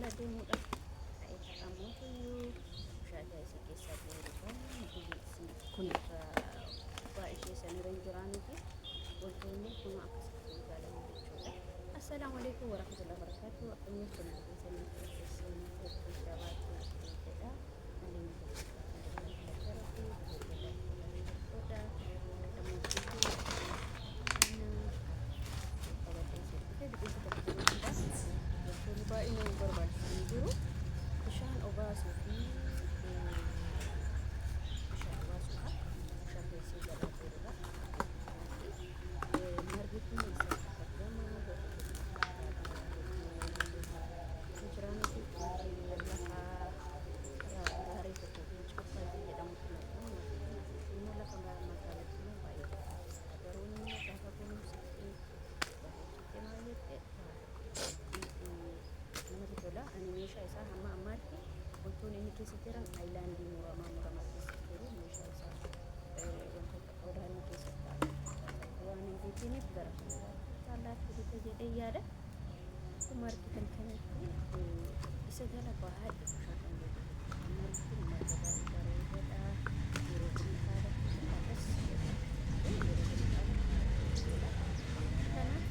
jala deemuudhaaf ta'ee taa'amuufiyyuu shaataa isii keessaa bu'uudhaan kun gubbaa ishee sanirra hin jiraannuti wantoonni kun akkasitti ilaalamu jechuudha. Assalaamu alaikum warahmatullahi wabarakatuh. Akkamiin kun keessanii keessanii hedduu jabaatu jedha. Aliin baay'ee nu barbaachisan jiru. Bishaan obaasuu fi bishaan obaasuudha. Bishaan keessee jalaa jiruudha. Margi kun isa fakkadamu jiraan fi lafa gaarii tokko cophaa jedhamu filatamu immoo lafa magaalaatti immoo baay'ee garuu inni gaafa kunuunsitti bareechite maalitti namatti tola. Ani meeshaa isaa hamma ammaatti wantoonni inni keessatti jiran aayilaandii muramaa keessatti jiru meeshaa isaa wantoota qodaa inni keessatti waan hin beekiniif gara caalaatti bita jedhee yaada. Akkuma argitan kanatti isa jala baay'ee bishaan kan jiru. Margi kun marga baay'ee bareedaadha. Yeroo guddaadha. Akkas yeroo guddaadha. Kanaaf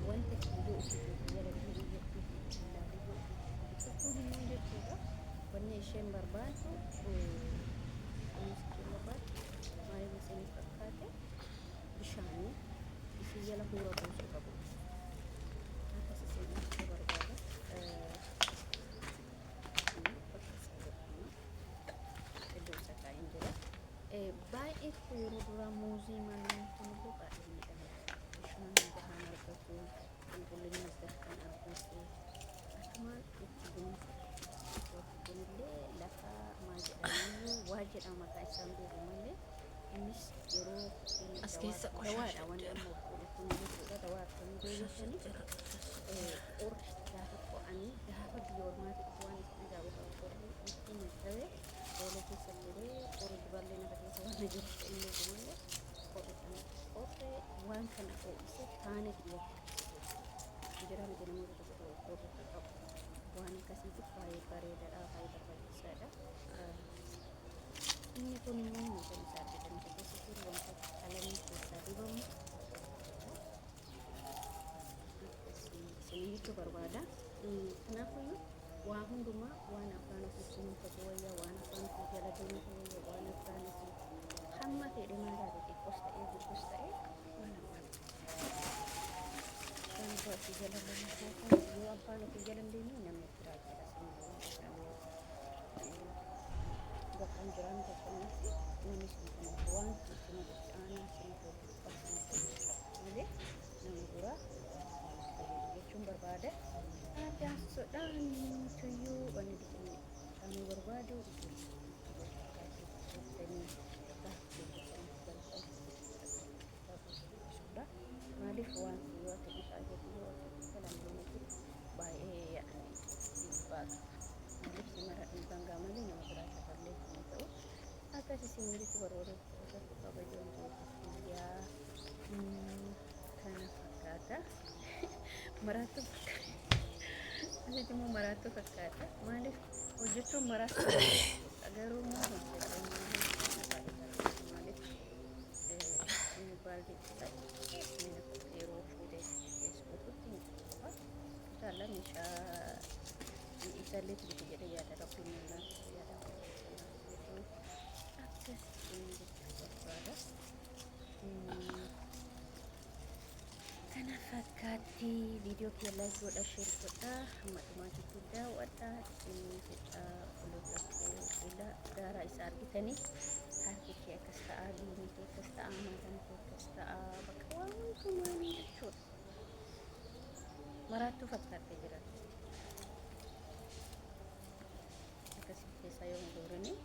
wanta kiiloo ofii jala biyyattii ilaaluu tokkoon jechuudha. Wanni isheen barbaadu maaliif isiniif fakkaate bishaanii isii jala huura buusuu qabu. Akkas isiniif barbaada. Iddoo isa kaa'een jira. Baay'ee yeroo duraa muuzii manneen kunillee baay'ee miidhagaadha. Bishaan gahaan argatu, qulqullina kan argatu, akkuma itti kunillee lafa maal jedhamu waa jedhama maqaa isaan beeku malee innis yeroo as keessa dawaadha wanti amma kun jechuudha. Dawaa akkamii beeksisanii qorri gaafa qo'anii gaafa biyya ormaatti waan isaan jaallatan qorri ittiin ta'ee oola keessa jiree qorri dubarlee nafa keessa waan jiru inni kunillee qorri waan kana ho'ise taane dhiyeeffatu jira miti namoota tokko qorri qabu waan akkasiitiif baay'ee bareedaadha baay'ee barbaachisaadha. Inni kun immoo meeshaan isaa argatan isa keessa jiru wantoota qalamii keessaa dibamu isiniitu barbaada. Kanaafiyyuu waa hundumaa waan afaan ofii siniifatu wayyaa waan afaan ofii jala deematu wayyaa waan afaan ofii hamma fedhe maalaati xiqqoos ta'ee guddoos ta'ee waan afaan ofii jala deematu yoo afaan ofii jala deemee namni biraa jala bakka jiraan tokkotti namni sun waan itti aanaa siniif malee namni biraa jechuun barbaada. Jaarsoodhaan tuyyuu wanni biqilni kan barbaadu maaliif waan yoo akka isaa jedhu yoo akka lameenii baay'ee dhiibbaa maaliif simara dhiibbaan gaamalee nama biraa shafarlee kan ta'u akkas isinitti barbaadu kabajoon biyyaa kana fakkaata. Maraattu asitti immoo maraattu fakkaata. Maaliif hojjechuun maraattu garuu immoo hojjetan maaliif inni baay'ee yeroo fuudhee keessumattutti ni qofa. Caala meeshaa isallee biti jedhee yaada rabbiin mul'atu yaada akkas barbaada. Kana fakkaatti viidiyoo kee laayik godha sheer godha hamma dhumaatti guddaa wadha inni jedha oloota ila daaraa isaa argitanii harki kee akkas ta'a diinii kee akkas ta'a maataan kee akkas ta'a bakka waan hundumaan jechuudha. Maraattuu fakkaattee jira akkasii keessaa yoo dooranii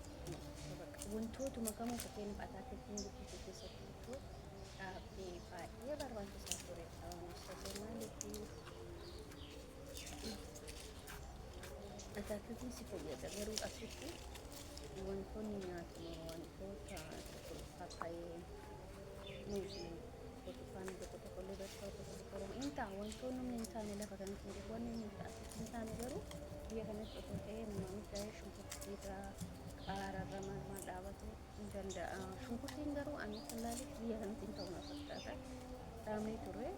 wantootuma kamuu fakkeenyaaf ataakiltiin guddisuu keessatti dhaabbii baay'ee barbaachisaa ture. Ataakiltiin si fayyada garuu asitti wantoonni nyaatamu wantoota paappaayee muuzii burtukaana tokko tokkollee wantoonni namni hin taane lafa kanatti hin jiru wanni inni hin taane garuu biyya kanatti osoo ta'ee namoonni ta'ee shunkurtiirraa qaararra maal dhaabatu hin danda'a. Shunkurtiin garuu ani tallaaliif biyya kanatti hin ta'u na fakkaata. Dhaabni ture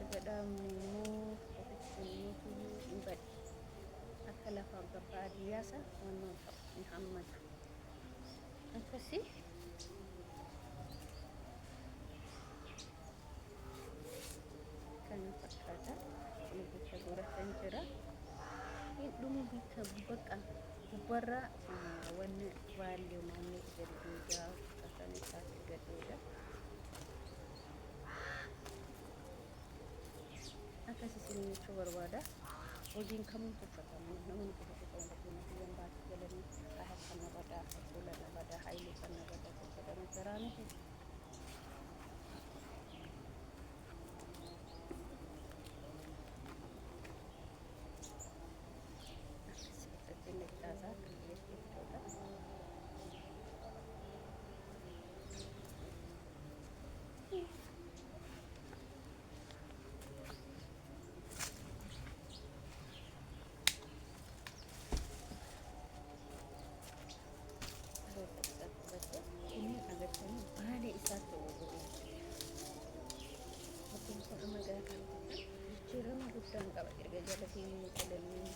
erga dhaabni immoo ofitti kennuutu hin bade. Akka lafa baadiyyaasa waan qabu hin hammatu. Akkasii kana fakkaata. Kun bicha godhatan jira. Hidhuun bicha bakka gubbarra wanni baay'ee naannoo gadi duudaa akkasaan isaatti gaddoodha. Akkasii isin jechuu barbaada. Hojiin kamiin tuffatamu namoonni tokko tokko wanta biyyan baatti galanii kahaa kan nabadaa, fuula nabadaa, haayilee kan nabadaa tuffatamu jiraanii. Jirama guddaa qaba erga jala fiimu qalanii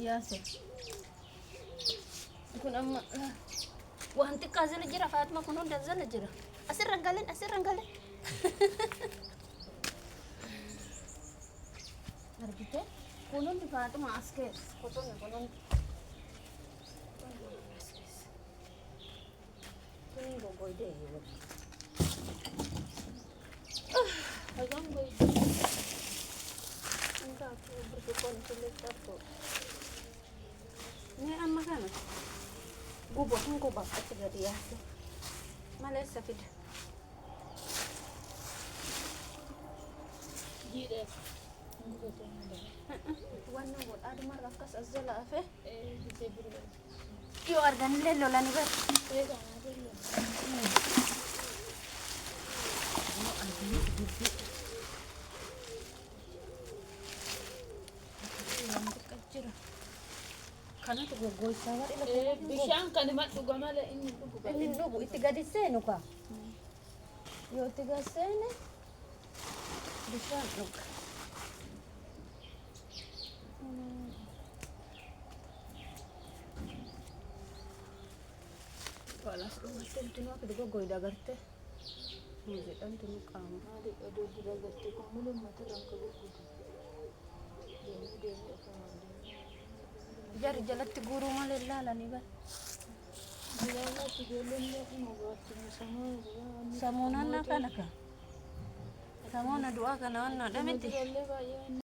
Yaasa. Kun amma wanti kaasana jira Faatuma kun hunda zala jira. Asirran galen. Argite? Kun hundi Faatuma as keessa. Kotonni kun hundi. Kun gogoydee yoo. Hagam goydee. Enggak, aku berkebun kulit aku. Ini amma kana. Gubah aja dari ya. Malah sakit. Jide. Warna buat ada marah kas azala afe. Bisa berubah. Yo argan lelo lani ber. Kana tuh gue sawar Bishaan kan mat dhuga malee inni dhugu. Inni dhugu itti gadi seenu ka. Yoo itti gadi seene bishaan dhuga. Balas rumah tentu aku juga goida garte. Muzikan tuh kamu. Ada dura garte ko mulum mata rangka dhugu. Deni Jari jalatti guru malee laalanii bar. Bilala tigelenne imo garte Samuunaan kana ka. Samuuna du'aa kana waan dhametti. Tigellee baay'ee